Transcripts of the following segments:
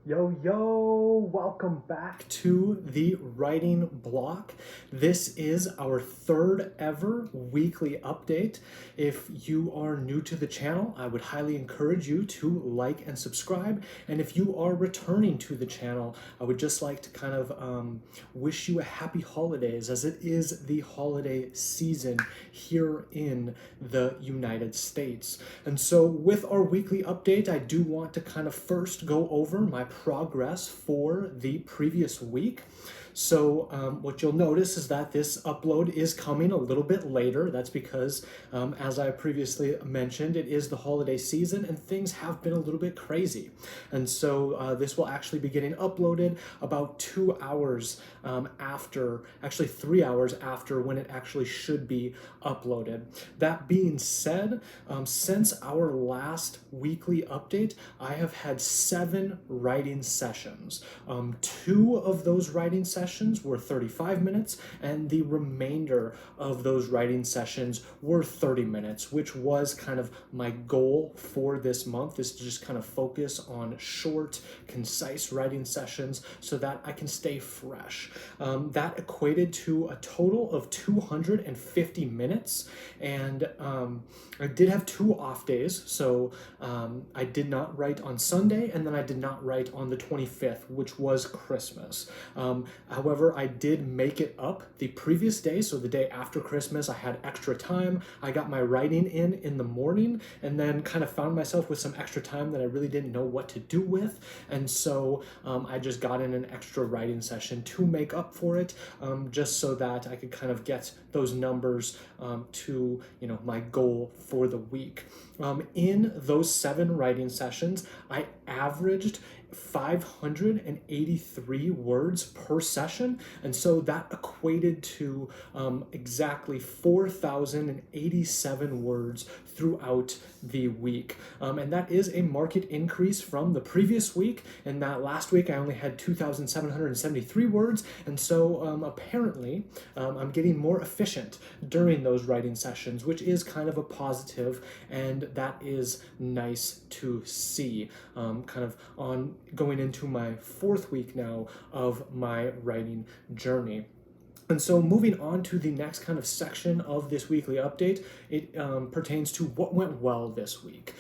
Yo, yo, welcome back to the writing block. This is our third ever weekly update. If you are new to the channel, I would highly encourage you to like and subscribe. And if you are returning to the channel, I would just like to kind of wish you a happy holidays, as it is the holiday season here in the United States. And so with our weekly update, I do want to kind of first go over my progress for the previous week. So what you'll notice is that this upload is coming a little bit later. That's because, as I previously mentioned, it is the holiday season and things have been a little bit crazy. And so this will actually be getting uploaded about 2 hours after, actually 3 hours after when it actually should be uploaded. That being said, since our last weekly update, I have had 7 writing sessions. 2 of those writing sessions were 35 minutes, and the remainder of those writing sessions were 30 minutes, which was kind of my goal for this month, is to just kind of focus on short, concise writing sessions so that I can stay fresh. That equated to a total of 250 minutes, and I did have 2 off days, so I did not write on Sunday, and then I did not write on the 25th, which was Christmas. However, I did make it up the previous day, so the day after Christmas, I had extra time. I got my writing in the morning, and then kind of found myself with some extra time that I really didn't know what to do with, and so I just got in an extra writing session to make up for it, just so that I could kind of get those numbers to my goal for the week. In those 7 writing sessions, I averaged 583 words per session, and so that equated to exactly 4,087 words throughout the week, and that is a market increase from the previous week. And that last week I only had 2,773 words, and so apparently I'm getting more efficient during those writing sessions, which is kind of a positive, and that is nice to see. Kind of on going into my 4th week now of my writing journey. And so moving on to the next kind of section of this weekly update, it pertains to what went well this week.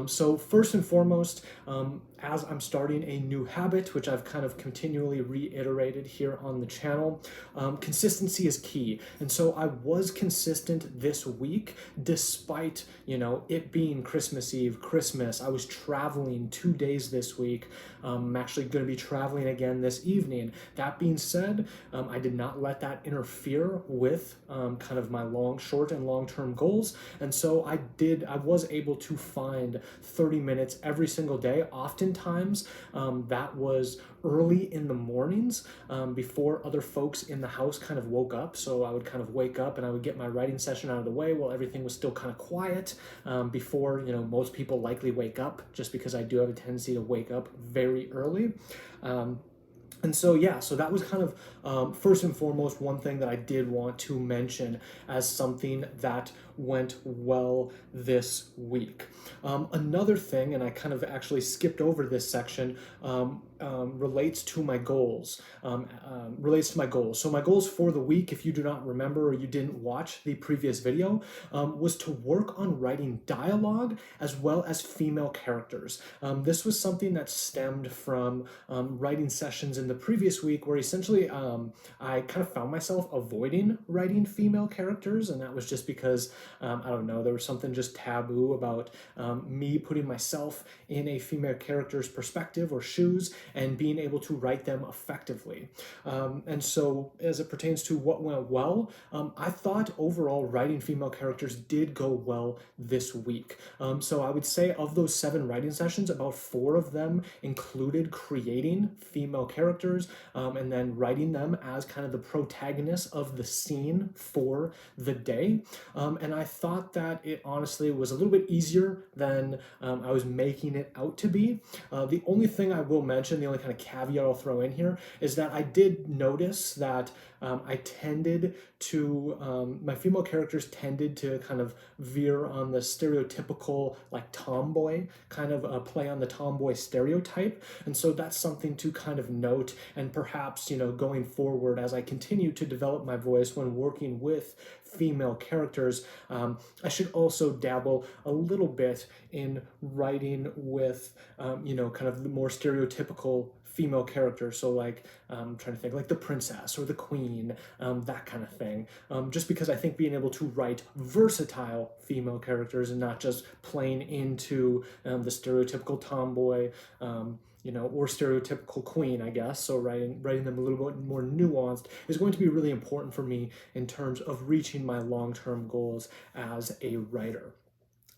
So first and foremost, as I'm starting a new habit, which I've kind of continually reiterated here on the channel, consistency is key. And so I was consistent this week, despite, it being Christmas Eve, Christmas. I was traveling 2 days this week. I'm actually going to be traveling again this evening. That being said, I did not let that interfere with kind of my short and long-term goals. And so I was able to find 30 minutes every single day. Oftentimes that was early in the mornings, before other folks in the house kind of woke up. So I would kind of wake up and I would get my writing session out of the way while everything was still kind of quiet, before most people likely wake up, just because I do have a tendency to wake up very early. And so, yeah, so that was kind of first and foremost one thing that I did want to mention as something that went well this week. Another thing, and I kind of actually skipped over this section, relates to my goals. So my goals for the week, if you do not remember or you didn't watch the previous video, was to work on writing dialogue as well as female characters. This was something that stemmed from writing sessions in the previous week, where essentially I kind of found myself avoiding writing female characters, and that was just because I don't know, there was something just taboo about me putting myself in a female character's perspective or shoes and being able to write them effectively. And so as it pertains to what went well, I thought overall writing female characters did go well this week. So I would say of those 7 writing sessions, about 4 of them included creating female characters, and then writing them as kind of the protagonist of the scene for the day. And I thought that it honestly was a little bit easier than I was making it out to be. The only thing I will mention, the only kind of caveat I'll throw in here, is that I did notice that I tended to, my female characters tended to kind of veer on the stereotypical, like, tomboy, kind of play on the tomboy stereotype. And so that's something to kind of note. And perhaps, going forward, as I continue to develop my voice when working with female characters, I should also dabble a little bit in writing with, kind of the more stereotypical female characters. So, like, I'm trying to think, like the princess or the queen, that kind of thing. Just because I think being able to write versatile female characters and not just playing into the stereotypical tomboy, or stereotypical queen, I guess. So writing them a little bit more nuanced is going to be really important for me in terms of reaching my long-term goals as a writer.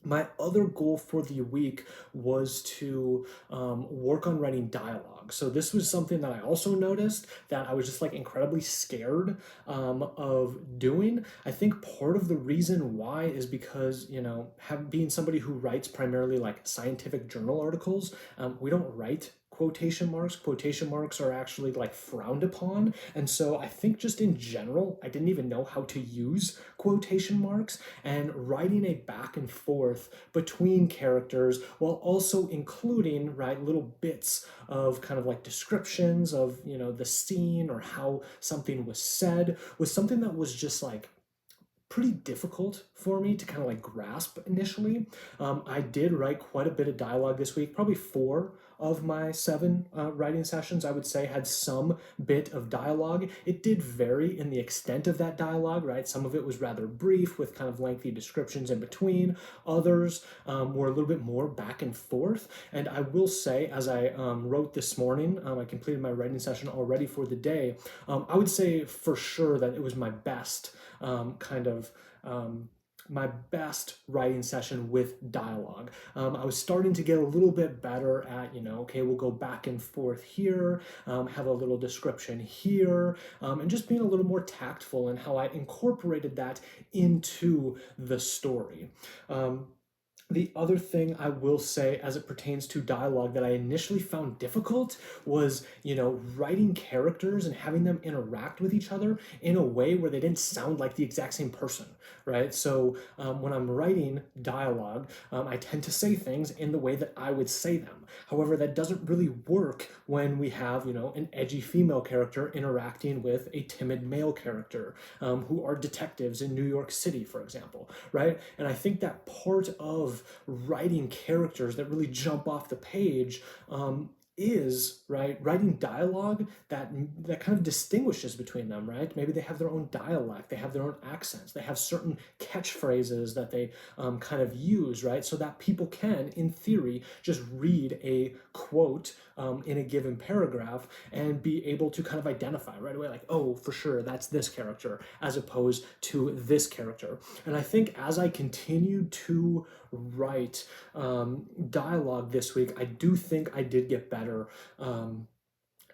My other goal for the week was to work on writing dialogue. So this was something that I also noticed that I was just like incredibly scared of doing. I think part of the reason why is because, being somebody who writes primarily like scientific journal articles, we don't write quotation marks. Quotation marks are actually like frowned upon. And so I think just in general, I didn't even know how to use quotation marks, and writing a back and forth between characters while also including, right, little bits of kind of like descriptions of, the scene or how something was said was something that was just like pretty difficult for me to kind of like grasp initially. I did write quite a bit of dialogue this week. Probably 4 of my 7 writing sessions, I would say, had some bit of dialogue. It did vary in the extent of that dialogue, right? Some of it was rather brief with kind of lengthy descriptions in between. Others were a little bit more back and forth. And I will say, as I wrote this morning, I completed my writing session already for the day. I would say for sure that it was my best my best writing session with dialogue. I was starting to get a little bit better at, okay, we'll go back and forth here, have a little description here, and just being a little more tactful in how I incorporated that into the story. The other thing I will say as it pertains to dialogue that I initially found difficult was, writing characters and having them interact with each other in a way where they didn't sound like the exact same person, right? So when I'm writing dialogue, I tend to say things in the way that I would say them. However, that doesn't really work when we have, an edgy female character interacting with a timid male character who are detectives in New York City, for example, right? And I think that part of writing characters that really jump off the page is, right, writing dialogue that kind of distinguishes between them, right? Maybe they have their own dialect, they have their own accents, they have certain catchphrases that they kind of use, right? So that people can, in theory, just read a quote in a given paragraph and be able to kind of identify right away, like, oh, for sure, that's this character, as opposed to this character. And I think as I continue to write dialogue this week, I do think I did get better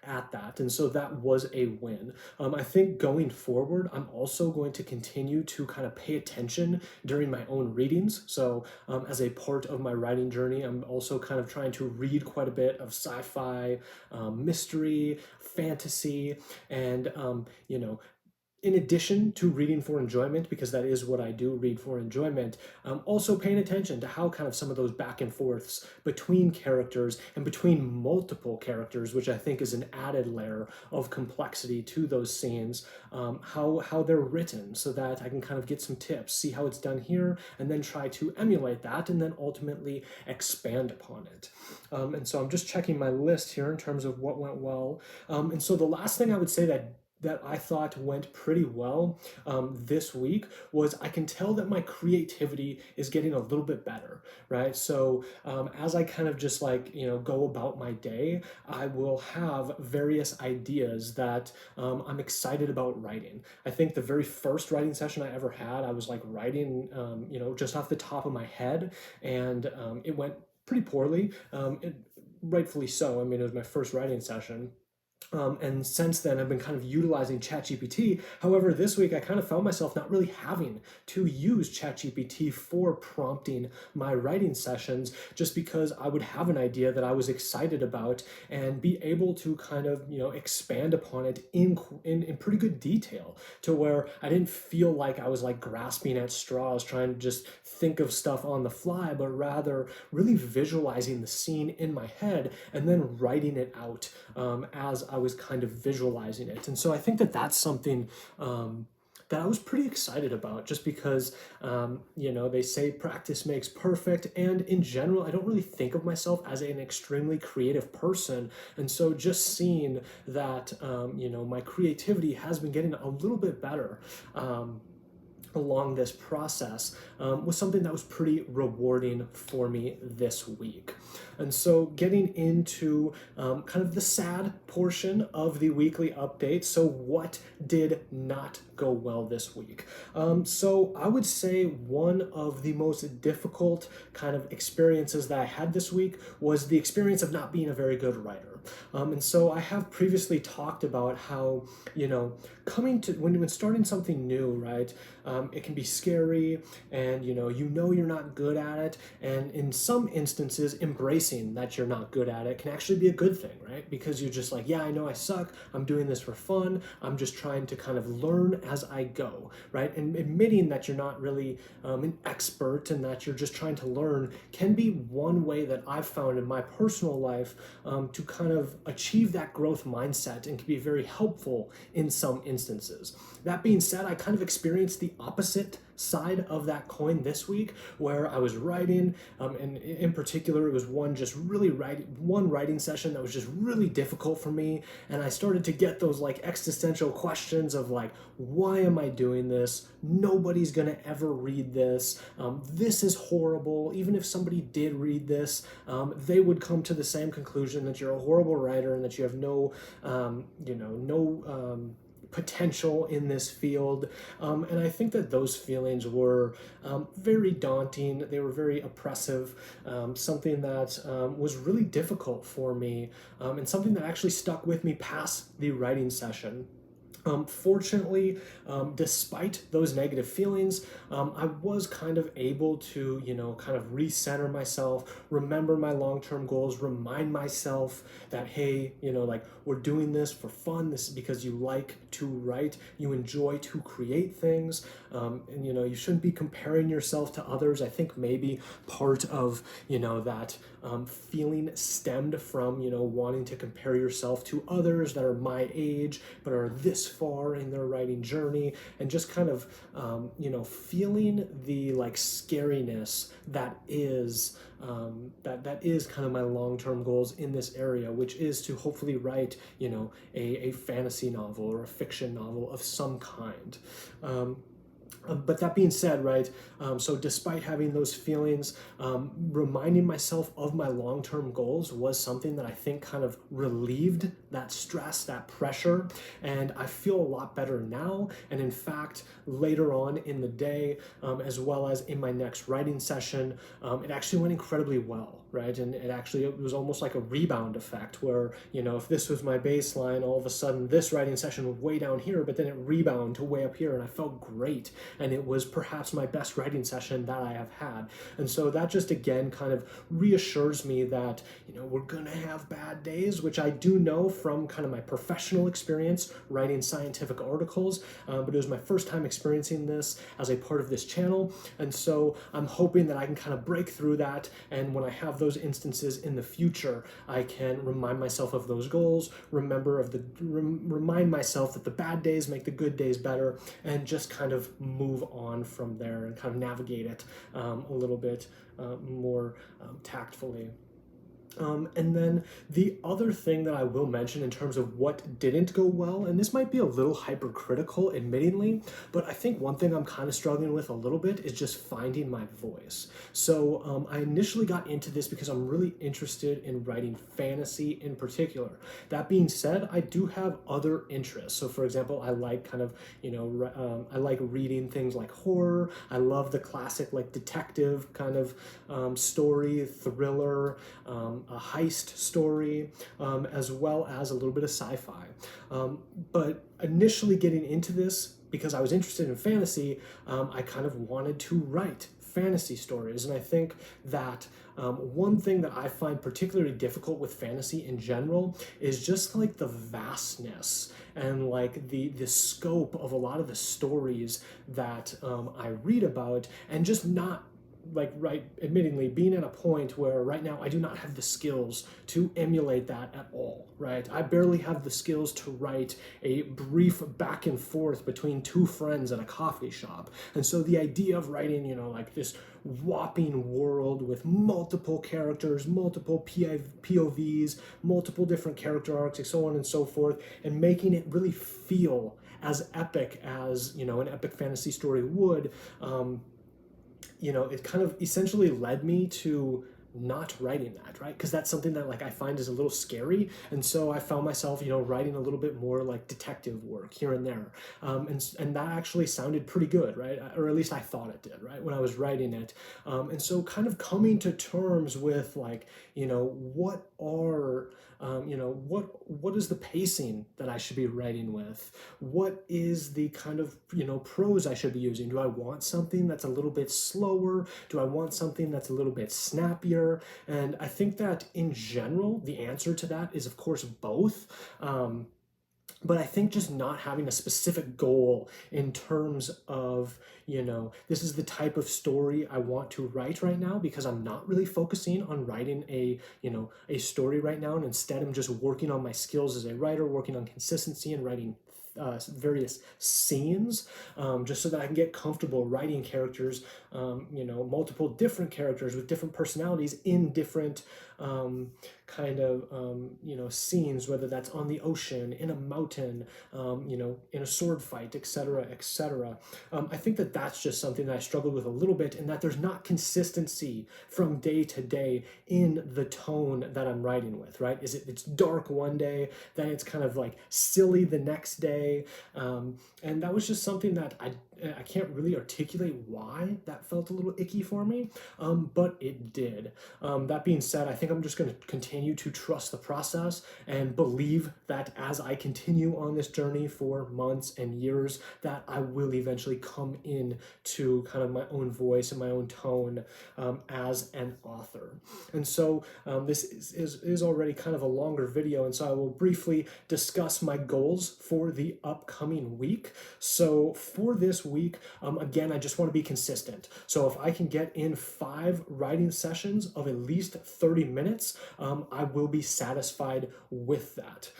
at that. And so that was a win. I think going forward, I'm also going to continue to kind of pay attention during my own readings. So as a part of my writing journey, I'm also kind of trying to read quite a bit of sci-fi, mystery, fantasy, and, in addition to reading for enjoyment, because that is what I do, read for enjoyment, also paying attention to how kind of some of those back and forths between characters and between multiple characters, which I think is an added layer of complexity to those scenes, how they're written, so that I can kind of get some tips, see how it's done here, and then try to emulate that, and then ultimately expand upon it. And so I'm just checking my list here in terms of what went well. And so the last thing I would say that I thought went pretty well this week was I can tell that my creativity is getting a little bit better, right? So as I kind of just like, go about my day, I will have various ideas that I'm excited about writing. I think the very first writing session I ever had, I was like writing, just off the top of my head, and it went pretty poorly, rightfully so. I mean, it was my first writing session. And since then, I've been kind of utilizing ChatGPT. However, this week I kind of found myself not really having to use ChatGPT for prompting my writing sessions, just because I would have an idea that I was excited about and be able to kind of expand upon it in pretty good detail, to where I didn't feel like I was like grasping at straws trying to just think of stuff on the fly, but rather really visualizing the scene in my head and then writing it out as I was kind of visualizing it. And so I think that that's something that I was pretty excited about, just because, they say practice makes perfect. And in general, I don't really think of myself as an extremely creative person. And so just seeing that, my creativity has been getting a little bit better. Along this process was something that was pretty rewarding for me this week. And so getting into kind of the sad portion of the weekly update. So what did not go well this week? So I would say one of the most difficult kind of experiences that I had this week was the experience of not being a very good writer. And so I have previously talked about how, coming to when starting something new, right? It can be scary, and you're not good at it, and in some instances, embracing that you're not good at it can actually be a good thing, right? Because you're just like, yeah, I know I suck. I'm doing this for fun. I'm just trying to kind of learn as I go, right? And admitting that you're not really an expert and that you're just trying to learn can be one way that I've found in my personal life to kind of achieve that growth mindset, and can be very helpful in some instances. That being said, I kind of experienced the opposite side of that coin this week, where I was writing, and in particular, it was one writing session that was just really difficult for me, and I started to get those like existential questions of like, why am I doing this? Nobody's gonna ever read this. This is horrible. Even if somebody did read this, they would come to the same conclusion that you're a horrible writer and that you have no potential in this field. And I think that those feelings were very daunting. They were very oppressive, something that was really difficult for me, and something that actually stuck with me past the writing session. Fortunately, despite those negative feelings, I was kind of able to, kind of recenter myself, remember my long-term goals, remind myself that, hey, like, we're doing this for fun. This is because you like to write, you enjoy to create things, and, you shouldn't be comparing yourself to others. I think maybe part of, that feeling stemmed from, wanting to compare yourself to others that are my age, but are this far in their writing journey, and just kind of feeling the like scariness that is that is kind of my long-term goals in this area, which is to hopefully write a fantasy novel or a fiction novel of some kind. But that being said, right, so despite having those feelings, reminding myself of my long-term goals was something that I think kind of relieved that stress, that pressure, and I feel a lot better now. And in fact, later on in the day, as well as in my next writing session, it actually went incredibly well, right? And it was almost like a rebound effect where, if this was my baseline, all of a sudden this writing session was way down here, but then it rebounded to way up here, and I felt great. And it was perhaps my best writing session that I have had. And so that just again kind of reassures me that, we're gonna have bad days, which I do know from kind of my professional experience writing scientific articles, but it was my first time experiencing this as a part of this channel. And so I'm hoping that I can kind of break through that. And when I have those instances in the future, I can remind myself of those goals, remind myself that the bad days make the good days better, and just kind of move on from there and kind of navigate it a little bit more tactfully. And then the other thing that I will mention in terms of what didn't go well, and this might be a little hypercritical, admittingly, but I think one thing I'm kind of struggling with a little bit is just finding my voice. So I initially got into this because I'm really interested in writing fantasy in particular. That being said, I do have other interests. So for example, I like kind of, I like reading things like horror. I love the classic like detective kind of story, thriller, a heist story, as well as a little bit of sci-fi. But initially getting into this, because I was interested in fantasy, I kind of wanted to write fantasy stories. And I think that one thing that I find particularly difficult with fantasy in general is just like the vastness and like the scope of a lot of the stories that I read about, and just not like, right, admittingly being at a point where right now I do not have the skills to emulate that at all, right? I barely have the skills to write a brief back and forth between two friends at a coffee shop. And so the idea of writing, like this whopping world with multiple characters, multiple POVs, multiple different character arcs, and so on and so forth, and making it really feel as epic as, an epic fantasy story would, it kind of essentially led me to not writing that, right? Because that's something that like I find is a little scary, and so I found myself writing a little bit more like detective work here and there, and that actually sounded pretty good, right? Or at least I thought it did, right, when I was writing it. And so kind of coming to terms with like what are what is the pacing that I should be writing with? What is the kind of prose I should be using? Do I want something that's a little bit slower? Do I want something that's a little bit snappier? And I think that in general, the answer to that is, of course, both. But I think just not having a specific goal in terms of, this is the type of story I want to write right now, because I'm not really focusing on writing a story right now. And instead, I'm just working on my skills as a writer, working on consistency and writing various scenes, just so that I can get comfortable writing characters, multiple different characters with different personalities in different scenes, whether that's on the ocean, in a mountain, in a sword fight, etc., etc. I think that that's just something that I struggled with a little bit, and that there's not consistency from day to day in the tone that I'm writing with, right? It's dark one day, then it's kind of like silly the next day, and that was just something that I can't really articulate why that felt a little icky for me, but it did. That being said, I think I'm just going to continue to trust the process and believe that as I continue on this journey for months and years, that I will eventually come in to kind of my own voice and my own tone as an author. And so this is already kind of a longer video, and so I will briefly discuss my goals for the upcoming week. So for this week, again, I just want to be consistent. So if I can get in 5 writing sessions of at least 30 minutes, I will be satisfied with that.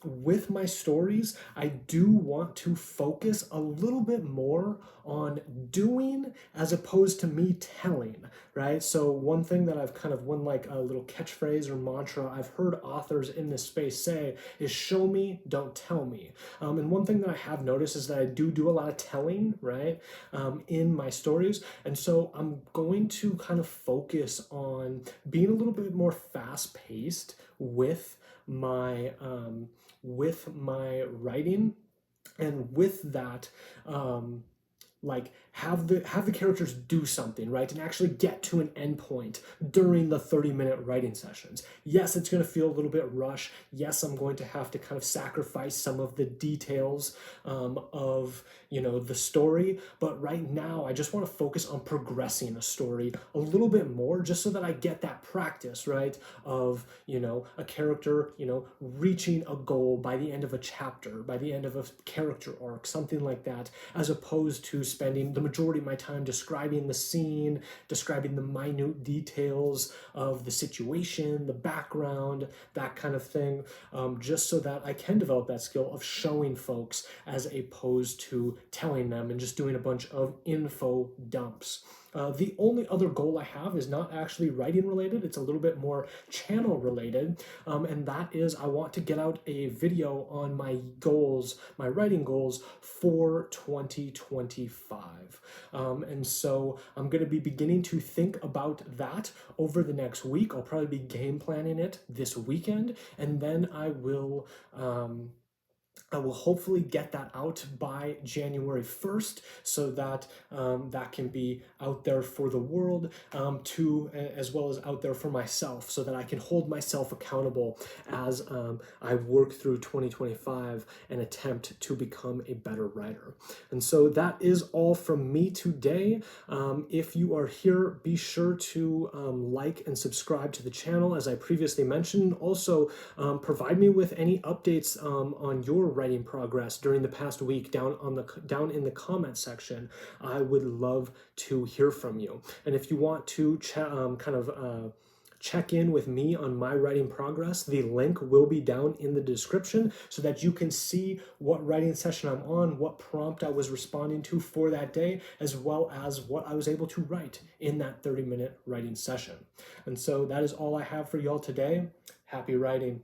With my stories, I do want to focus a little bit more on doing as opposed to me telling, right? So one thing that I've kind of, one like a little catchphrase or mantra I've heard authors in this space say is show me, don't tell me. And one thing that I have noticed is that I do a lot of telling, right, in my stories. And so I'm going to kind of focus on being a little bit more fast-paced with my writing, and with that, like have the characters do something, right, and actually get to an endpoint during the 30-minute writing sessions. Yes, it's going to feel a little bit rushed. Yes, I'm going to have to kind of sacrifice some of the details of the story, but right now I just want to focus on progressing a story a little bit more, just so that I get that practice, right, of a character reaching a goal by the end of a chapter, by the end of a character arc, something like that, as opposed to spending the majority of my time describing the scene, describing the minute details of the situation, the background, that kind of thing, just so that I can develop that skill of showing folks as opposed to telling them and just doing a bunch of info dumps. The only other goal I have is not actually writing related. It's a little bit more channel related, and that is I want to get out a video on my goals, my writing goals for 2025. And so I'm going to be beginning to think about that over the next week. I'll probably be game planning it this weekend, and then I will I will hopefully get that out by January 1st so that that can be out there for the world as well as out there for myself, so that I can hold myself accountable as I work through 2025 and attempt to become a better writer. And so that is all from me today. If you are here, be sure to like and subscribe to the channel, as I previously mentioned. Also, provide me with any updates on your writing progress during the past week down in the comment section. I would love to hear from you. And if you want to check in with me on my writing progress, the link will be down in the description so that you can see what writing session I'm on, what prompt I was responding to for that day, as well as what I was able to write in that 30-minute writing session. And so that is all I have for y'all today. Happy writing.